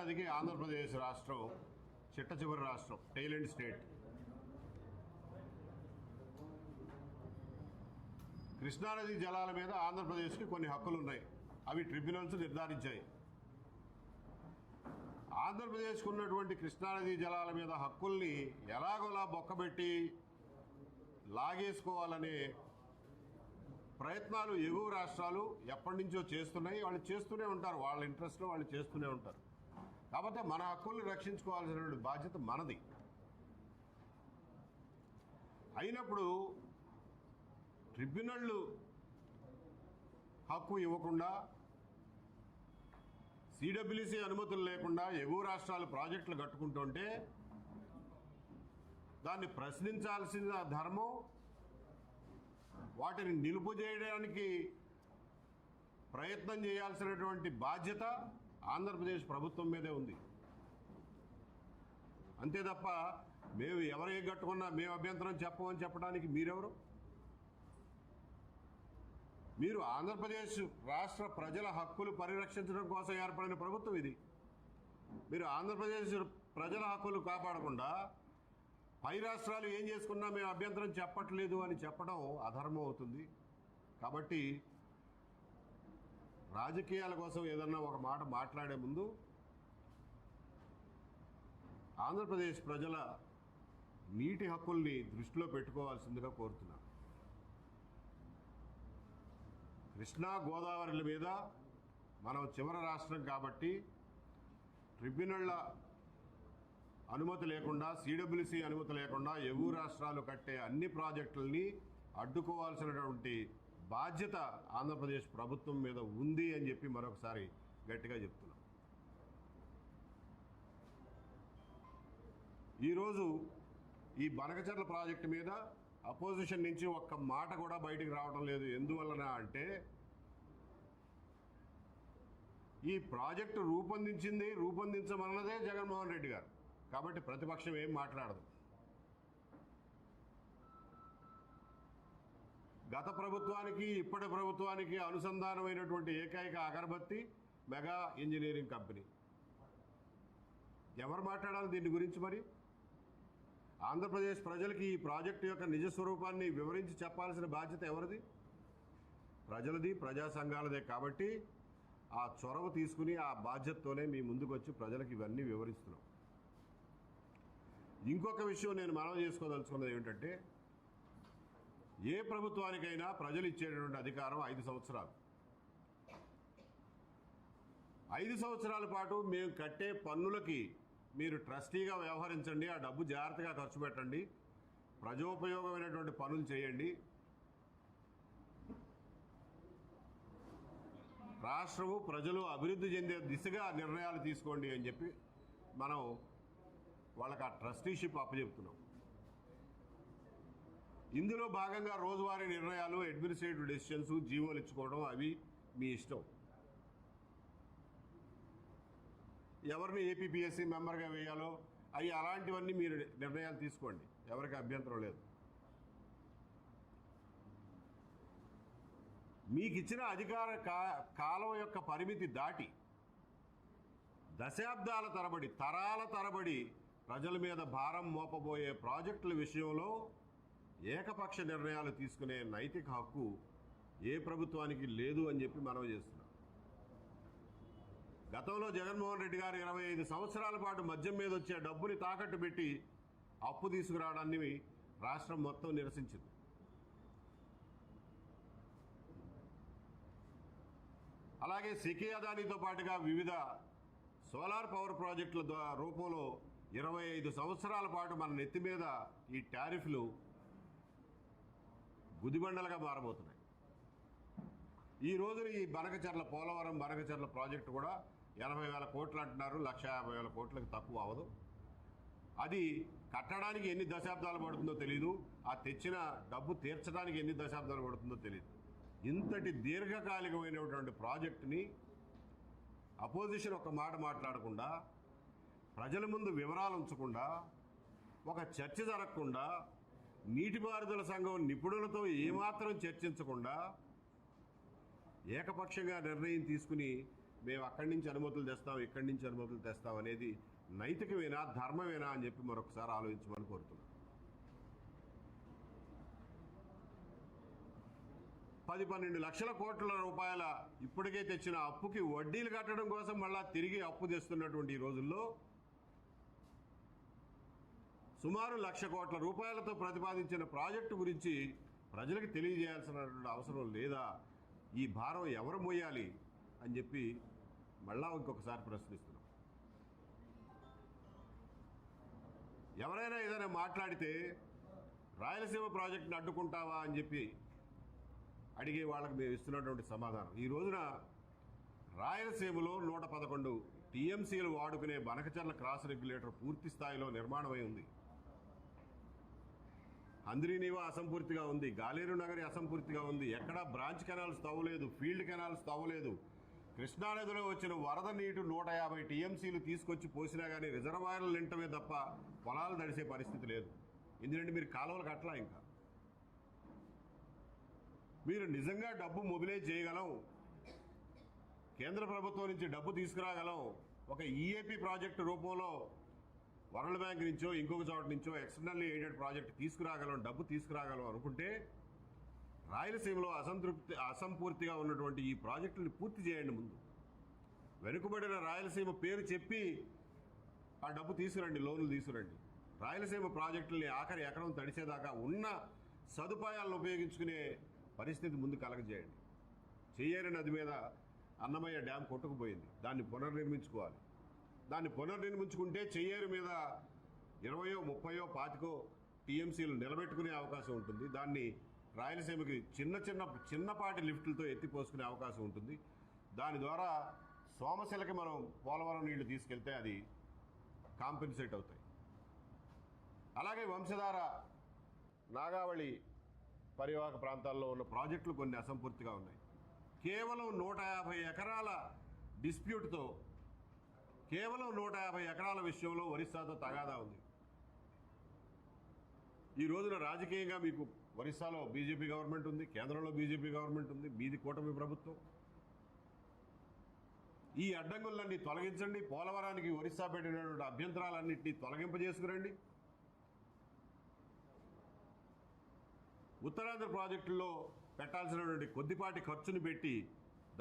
కృష్ణానదికి ఆంధ్రప్రదేశ్ రాష్ట్రం చిట్ట చివరి రాష్ట్రం, టెయిల్ ఎండ్ స్టేట్. కృష్ణానది జలాల మీద ఆంధ్రప్రదేశ్కి కొన్ని హక్కులు ఉన్నాయి. అవి ట్రిబ్యునల్స్ నిర్ధారించాయి. ఆంధ్రప్రదేశ్కు ఉన్నటువంటి కృష్ణానది జలాల మీద హక్కుల్ని ఎలాగోలా బొక్కబెట్టి లాగేసుకోవాలనే ప్రయత్నాలు ఎగువ రాష్ట్రాలు ఎప్పటి నుంచో చేస్తున్నాయి. వాళ్ళు చేస్తూనే ఉంటారు, వాళ్ళ ఇంట్రెస్ట్లో వాళ్ళు చేస్తూనే ఉంటారు. కాబట్టి మన హక్కుల్ని రక్షించుకోవాల్సినటువంటి బాధ్యత మనది. అయినప్పుడు ట్రిబ్యునళ్ళు హక్కు ఇవ్వకుండా, సిడబ్ల్యూసి అనుమతులు లేకుండా ఎగువ రాష్ట్రాలు ప్రాజెక్టులు కట్టుకుంటుంటే దాన్ని ప్రశ్నించాల్సిన ధర్మం, వాటిని నిలుపు చేయడానికి ప్రయత్నం చేయాల్సినటువంటి బాధ్యత ఆంధ్రప్రదేశ్ ప్రభుత్వం మీదే ఉంది. అంతే తప్ప మేము ఎవరు కట్టుకున్నా మేము అభ్యంతరం చెప్పమని చెప్పడానికి మీరెవరు? మీరు ఆంధ్రప్రదేశ్ రాష్ట్ర ప్రజల హక్కులు పరిరక్షించడం కోసం ఏర్పడిన ప్రభుత్వం ఇది. మీరు ఆంధ్రప్రదేశ్ ప్రజల హక్కులు కాపాడకుండా పై రాష్ట్రాలు ఏం చేసుకున్నా మేము అభ్యంతరం చెప్పట్లేదు అని చెప్పడం అధర్మం అవుతుంది. కాబట్టి రాజకీయాల కోసం ఏదన్నా ఒక మాట మాట్లాడే ముందు ఆంధ్రప్రదేశ్ ప్రజల నీటి హక్కుల్ని దృష్టిలో పెట్టుకోవాల్సిందిగా కోరుతున్నాను. కృష్ణా గోదావరిల మీద మనం చివరి రాష్ట్రం కాబట్టి ట్రిబ్యునళ్ల అనుమతి లేకుండా, సిడబ్ల్యూసి అనుమతి లేకుండా ఎగువ రాష్ట్రాలు కట్టే అన్ని ప్రాజెక్టులని అడ్డుకోవాల్సినటువంటి బాధ్యత ఆంధ్రప్రదేశ్ ప్రభుత్వం మీద ఉంది అని చెప్పి మరొకసారి గట్టిగా చెప్తున్నాం. ఈరోజు ఈ బనకచెర్ల ప్రాజెక్టు మీద అపోజిషన్ నుంచి ఒక్క మాట కూడా బయటికి రావడం లేదు. ఎందువలన అంటే ఈ ప్రాజెక్టు రూపొందించమన్నదే జగన్మోహన్ రెడ్డి గారు. కాబట్టి ప్రతిపక్షం ఏం మాట్లాడదు. గత ప్రభుత్వానికి ఇప్పటి ప్రభుత్వానికి అనుసంధానమైనటువంటి ఏకైక అగరబత్తి మెగా ఇంజనీరింగ్ కంపెనీ. ఎవరు మాట్లాడాలి దీని గురించి? మరి ఆంధ్రప్రదేశ్ ప్రజలకి ఈ ప్రాజెక్టు యొక్క నిజ స్వరూపాన్ని వివరించి చెప్పాల్సిన బాధ్యత ఎవరిది? ప్రజలది, ప్రజా సంఘాలదే. కాబట్టి ఆ చొరవ తీసుకుని ఆ బాధ్యతతోనే మీ ముందుకు వచ్చి ప్రజలకు ఇవన్నీ వివరిస్తున్నాం. ఇంకొక విషయం నేను మనవి చేసుకోదలుచుకున్నది ఏమిటంటే, ఏ ప్రభుత్వానికైనా ప్రజలు ఇచ్చేటటువంటి అధికారం 5 సంవత్సరాలు. 5 సంవత్సరాల పాటు మేము కట్టే పన్నులకి మీరు ట్రస్టీగా వ్యవహరించండి, ఆ డబ్బు జాగ్రత్తగా ఖర్చు పెట్టండి, ప్రజోపయోగమైనటువంటి పనులు చేయండి, రాష్ట్రము ప్రజలు అభివృద్ధి చెందే దిశగా నిర్ణయాలు తీసుకోండి అని చెప్పి మనం వాళ్ళకి ఆ ట్రస్టీషిప్ అప్పచెప్తున్నాం. ఇందులో భాగంగా రోజువారీ నిర్ణయాలు, అడ్మినిస్ట్రేటివ్ డెసిషన్స్, జీవోలు ఇచ్చుకోవడం అవి మీ ఇష్టం. ఎవరిని ఏపీపీఎస్సీ మెంబర్గా వేయాలో అలాంటివన్నీ మీరు నిర్ణయాలు తీసుకోండి, ఎవరికి అభ్యంతరం లేదు. మీకు ఇచ్చిన అధికార కాలం యొక్క పరిమితి దాటి దశాబ్దాల తరబడి, తరాల తరబడి ప్రజల మీద భారం మోపబోయే ప్రాజెక్టుల విషయంలో ఏకపక్ష నిర్ణయాలు తీసుకునే నైతిక హక్కు ఏ ప్రభుత్వానికి లేదు అని చెప్పి మనవి చేస్తున్నాం. గతంలో జగన్మోహన్ రెడ్డి గారు 25 సంవత్సరాల పాటు మద్యం మీద వచ్చే డబ్బుని తాకట్టు పెట్టి అప్పు తీసుకురావడాన్ని రాష్ట్రం మొత్తం నిరసించింది. అలాగే సెకీ అదానీతో పాటుగా వివిధ సోలార్ పవర్ ప్రాజెక్టుల రూపంలో 25 సంవత్సరాల పాటు మన నెత్తి మీద ఈ టారిఫ్లు గుదిబండలుగా మారబోతున్నాయి. ఈ రోజున ఈ పోలవరం బనకచెర్ల ప్రాజెక్టు కూడా 80,000 కోట్లు అంటున్నారు. 1,50,000 కోట్లకు తక్కువ అవ్వదు. అది కట్టడానికి ఎన్ని దశాబ్దాలు పడుతుందో తెలియదు, ఆ తెచ్చిన డబ్బు తీర్చడానికి ఎన్ని దశాబ్దాలు పడుతుందో తెలియదు. ఇంతటి దీర్ఘకాలికమైనటువంటి ప్రాజెక్టుని అపోజిషన్ ఒక మాట మాట్లాడకుండా, ప్రజల ముందు వివరాలు ఉంచకుండా, ఒక చర్చ జరగకుండా, నీటిపారుదల సంఘం నిపుణులతో ఏమాత్రం చర్చించకుండా ఏకపక్షంగా నిర్ణయం తీసుకుని మేము అక్కడి నుంచి అనుమతులు తెస్తాం, ఇక్కడి నుంచి అనుమతులు తెస్తాం అనేది నైతికమేనా, ధర్మమేనా అని చెప్పి మరొకసారి ఆలోచించమని కోరుతున్నాం. 10-12 లక్షల కోట్ల రూపాయల ఇప్పటికే తెచ్చిన అప్పుకి వడ్డీలు కట్టడం కోసం మళ్ళా తిరిగి అప్పు తెస్తున్నటువంటి ఈ రోజుల్లో సుమారు 1,00,000 కోట్ల రూపాయలతో ప్రతిపాదించిన ప్రాజెక్టు గురించి ప్రజలకు తెలియజేయాల్సినటువంటి అవసరం లేదా? ఈ భారం ఎవరు మోయాలి అని చెప్పి మళ్ళా ఇంకొకసారి ప్రశ్నిస్తున్నాం. ఎవరైనా ఏదైనా మాట్లాడితే రాయలసీమ ప్రాజెక్టును అడ్డుకుంటావా అని చెప్పి అడిగే వాళ్ళకి మేము ఇస్తున్నటువంటి సమాధానం, ఈ రోజున రాయలసీమలో 111 టీఎంసీలు వాడుకునే బనకచర్ల క్రాస్ రెగ్యులేటర్ పూర్తి స్థాయిలో నిర్మాణమై ఉంది. హంద్రీనీవా అసంపూర్తిగా ఉంది, గాలేరు నగరి అసంపూర్తిగా ఉంది, ఎక్కడా బ్రాంచ్ కెనాల్స్ తవ్వలేదు, ఫీల్డ్ కెనాల్స్ తవ్వలేదు. కృష్ణానదిలో వచ్చిన వరద నీటు 150 టీఎంసీలు తీసుకొచ్చి పోసినా కానీ రిజర్వాయర్లు నింటమే తప్ప పొలాలు తడిసే పరిస్థితి లేదు. ఎందుకంటే మీరు కాలువలు కట్టలా. ఇంకా మీరు నిజంగా డబ్బు మొబిలైజ్ చేయగలం, కేంద్ర ప్రభుత్వం నుంచి డబ్బు తీసుకురాగలం, ఒక ఈఏపీ ప్రాజెక్టు రూపంలో వరల్డ్ బ్యాంక్ నుంచో ఇంకొక చోట నుంచో ఎక్స్టర్నల్లీ ఎయిడెడ్ ప్రాజెక్ట్ తీసుకురాగలం, డబ్బు తీసుకురాగలం అనుకుంటే రాయలసీమలో అసంపూర్తిగా ఉన్నటువంటి ఈ ప్రాజెక్టుని పూర్తి చేయండి. ముందు వెనుకబడిన రాయలసీమ పేరు చెప్పి ఆ డబ్బు తీసుకురండి, లోన్లు తీసుకురండి. రాయలసీమ ప్రాజెక్టుల్ని ఆఖరి ఎకరం తడిచేదాకా ఉన్న సదుపాయాలను ఉపయోగించుకునే పరిస్థితి ముందు కలగజేయండి. చెయ్యేరు నది మీద అన్నమయ్య డ్యామ్ కొట్టుకుపోయింది, దాన్ని పునర్నిర్మించుకోవాలి. దాన్ని పునర్నిర్మించుకుంటే చెయ్యేరు మీద 20, 30, 25 టీఎంసీలు నిలబెట్టుకునే అవకాశం ఉంటుంది. దాన్ని రాయలసీమకి చిన్నపాటి లిఫ్టులతో ఎత్తిపోసుకునే అవకాశం ఉంటుంది. దాని ద్వారా సోమశిలకి మనం పోలవరం నీళ్లు తీసుకెళ్తే అది కాంపెన్సేట్ అవుతాయి. అలాగే వంశధార, నాగావళి పరివాహక ప్రాంతాల్లో ఉన్న ప్రాజెక్టులు కొన్ని అసంపూర్తిగా ఉన్నాయి. కేవలం 150 ఎకరాల డిస్ప్యూట్తో, కేవలం 150 ఎకరాల విషయంలో ఒరిస్సాతో తగాదా ఉంది. ఈ రోజున రాజకీయంగా మీకు ఒరిస్సాలో బీజేపీ గవర్నమెంట్ ఉంది, కేంద్రంలో బీజేపీ గవర్నమెంట్ ఉంది, మీది కూటమి ప్రభుత్వం. ఈ అడ్డంకులన్నీ తొలగించండి. పోలవరానికి ఒరిస్సా పెట్టినటువంటి అభ్యంతరాలన్నింటినీ తొలగింపజేసుకురండి. ఉత్తరాంధ్ర ప్రాజెక్టుల్లో పెట్టాల్సినటువంటి కొద్దిపాటి ఖర్చుని పెట్టి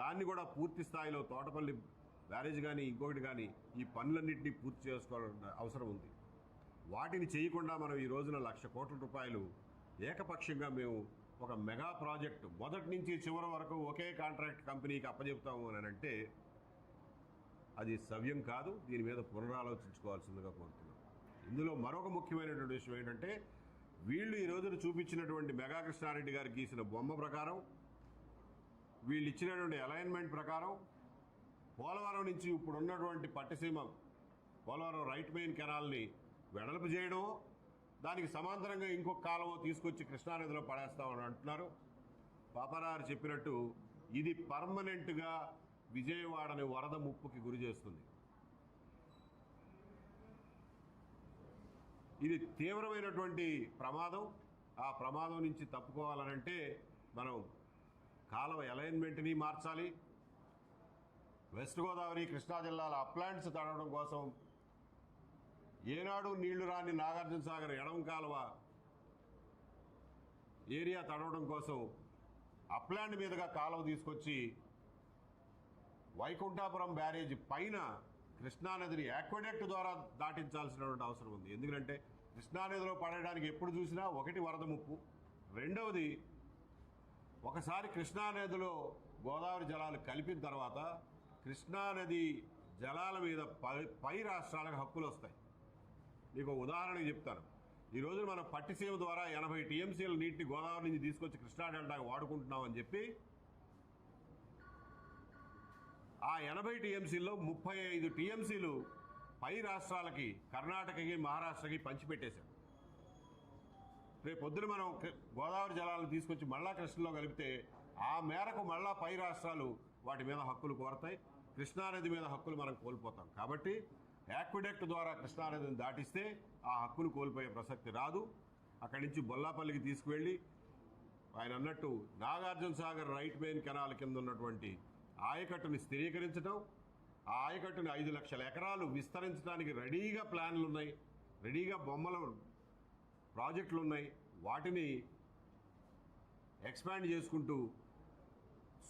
దాన్ని కూడా పూర్తి స్థాయిలో తోటపల్లి బ్యారేజ్ కానీ ఇంకొకటి కానీ ఈ పనులన్నింటినీ పూర్తి చేసుకోవాల్సిన అవసరం ఉంది. వాటిని చేయకుండా మనం ఈ రోజున 1,00,000 కోట్ల రూపాయలు ఏకపక్షంగా మేము ఒక మెగా ప్రాజెక్టు మొదటి నుంచి చివరి వరకు ఒకే కాంట్రాక్ట్ కంపెనీకి అప్పచెప్తాము అని అంటే అది సవ్యం కాదు. దీని మీద పునరాలోచించుకోవాల్సిందిగా కోరుతున్నాం. ఇందులో మరొక ముఖ్యమైనటువంటి విషయం ఏంటంటే, వీళ్ళు ఈ రోజున చూపించినటువంటి మెగా కృష్ణారెడ్డి గారు గీసిన బొమ్మ ప్రకారం, వీళ్ళు ఇచ్చినటువంటి అలైన్మెంట్ ప్రకారం పోలవరం నుంచి ఇప్పుడు ఉన్నటువంటి పట్టిసీమ పోలవరం రైట్ మెయిన్ కెనాల్ని వెడల్పు చేయడం, దానికి సమాంతరంగా ఇంకొక కాలువ తీసుకొచ్చి కృష్ణానదిలో పడేస్తామని అంటున్నారు. పాపారావు చెప్పినట్టు ఇది పర్మనెంట్గా విజయవాడని వరద ముప్పుకి గురి చేస్తుంది. ఇది తీవ్రమైనటువంటి ప్రమాదం. ఆ ప్రమాదం నుంచి తప్పుకోవాలనంటే మనం కాలువ అలైన్మెంట్ని మార్చాలి. వెస్ట్ గోదావరి, కృష్ణా జిల్లాల అప్లాంట్స్ తడవడం కోసం ఏనాడు నీళ్లు రాని నాగార్జున సాగర్ ఎడమ కాలువ ఏరియా తడవడం కోసం అప్లాంట్ మీదుగా కాలువ తీసుకొచ్చి వైకుంఠాపురం బ్యారేజ్ పైన కృష్ణానదిని యాక్వెడక్ట్ ద్వారా దాటించాల్సినటువంటి అవసరం ఉంది. ఎందుకంటే కృష్ణానదిలో పడడానికి ఎప్పుడు చూసినా ఒకటి వరద ముప్పు, రెండవది ఒకసారి కృష్ణానదిలో గోదావరి జలాలు కలిపిన తర్వాత కృష్ణానది జలాల మీద పై రాష్ట్రాలకు హక్కులు వస్తాయి. మీకు ఉదాహరణకు చెప్తాను. ఈరోజు మనం పట్టిసీమ ద్వారా 80 టీఎంసీల నీటిని గోదావరి నుంచి తీసుకొచ్చి కృష్ణా డెల్టాకి వాడుకుంటున్నామని చెప్పి ఆ 80 టీఎంసీల్లో 35 టీఎంసీలు పై రాష్ట్రాలకి, కర్ణాటకకి, మహారాష్ట్రకి పంచిపెట్టేశాం. రేపు పొద్దున మనం గోదావరి జలాలను తీసుకొచ్చి మళ్ళా కృష్ణలో కలిపితే ఆ మేరకు మళ్ళా పై రాష్ట్రాలు వాటి మీద హక్కులు కోరతాయి. కృష్ణానది మీద హక్కులు మనం కోల్పోతాం. కాబట్టి యాక్విడక్ట్ ద్వారా కృష్ణానదిని దాటిస్తే ఆ హక్కును కోల్పోయే ప్రసక్తి రాదు. అక్కడి నుంచి బొల్లాపల్లికి తీసుకువెళ్ళి ఆయన అన్నట్టు Nagarjuna Sagar right main canal కింద ఉన్నటువంటి ఆయకట్టుని స్థిరీకరించడం, ఆ ఆయకట్టుని 5 లక్షల ఎకరాలు విస్తరించడానికి రెడీగా ప్లాన్లు ఉన్నాయి, రెడీగా బొమ్మల ప్రాజెక్టులు ఉన్నాయి. వాటిని ఎక్స్పాండ్ చేసుకుంటూ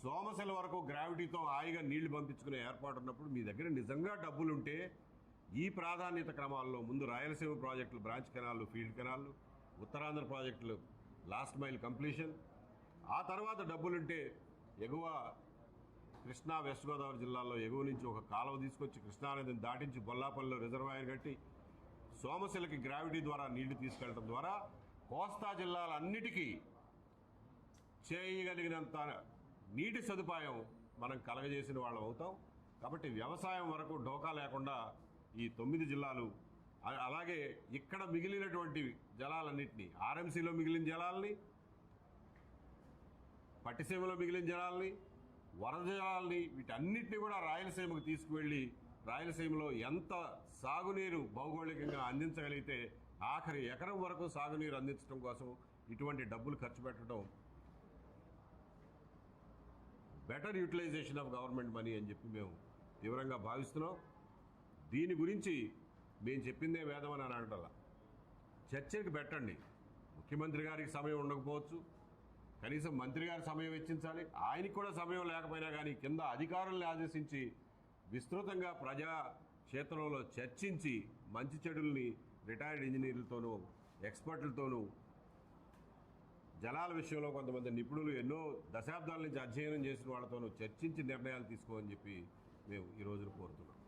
సోమశిల వరకు గ్రావిటీతో హాయిగా నీళ్లు పంపించుకునే ఏర్పాటు ఉన్నప్పుడు మీ దగ్గర నిజంగా డబ్బులుంటే ఈ ప్రాధాన్యత క్రమాల్లో ముందు రాయలసీమ ప్రాజెక్టులు, బ్రాంచ్ కెనాళ్ళు, ఫీల్డ్ కెనాళ్ళు, ఉత్తరాంధ్ర ప్రాజెక్టులు లాస్ట్ మైల్ కంప్లీషన్, ఆ తర్వాత డబ్బులుంటే ఎగువ కృష్ణా వెస్ట్ గోదావరి జిల్లాలో ఎగువ నుంచి ఒక కాలువ తీసుకొచ్చి కృష్ణానదిని దాటించి బొల్లాపల్లిలో రిజర్వాయర్ కట్టి సోమశిలకి గ్రావిటీ ద్వారా నీళ్లు తీసుకెళ్ళడం ద్వారా కోస్తా జిల్లాలన్నిటికీ చేయగలిగినంత నీటి సదుపాయం మనం కలగజేసిన వాళ్ళం అవుతాం. కాబట్టి వ్యవసాయం వరకు డోకా లేకుండా ఈ 9 జిల్లాలు, అలాగే ఇక్కడ మిగిలినటువంటి జలాలన్నింటినీ, ఆర్ఎంసీలో మిగిలిన జలాల్ని, పట్టిసీమలో మిగిలిన జలాల్ని, వరద జలాల్ని, వీటన్నిటిని కూడా రాయలసీమకు తీసుకువెళ్ళి రాయలసీమలో ఎంత సాగునీరు భౌగోళికంగా అందించగలిగితే ఆఖరి ఎకరం వరకు సాగునీరు అందించడం కోసం ఇటువంటి డబ్బులు ఖర్చు పెట్టడం better utilization of government money అని చెప్పి మేము తీవ్రంగా భావిస్తున్నాం. దీని గురించి మేము చెప్పిందే వేదం అని అనటల్లా, చర్చకి పెట్టండి. ముఖ్యమంత్రి గారికి సమయం ఉండకపోవచ్చు, కనీసం మంత్రి గారి సమయం వెచ్చించాలి. ఆయనకి కూడా సమయం లేకపోయినా కానీ కింద అధికారుల్ని ఆదేశించి విస్తృతంగా ప్రజా క్షేత్రంలో చర్చించి మంచి చెడుల్ని రిటైర్డ్ ఇంజనీర్లతోనూ, ఎక్స్పర్ట్లతోనూ, జలాల విషయంలో కొంతమంది నిపుణులు ఎన్నో దశాబ్దాల నుంచి అధ్యయనం చేసిన వాళ్ళతోనూ చర్చించి నిర్ణయాలు తీసుకోమని చెప్పి మేము ఈ రోజున కోరుతున్నాం.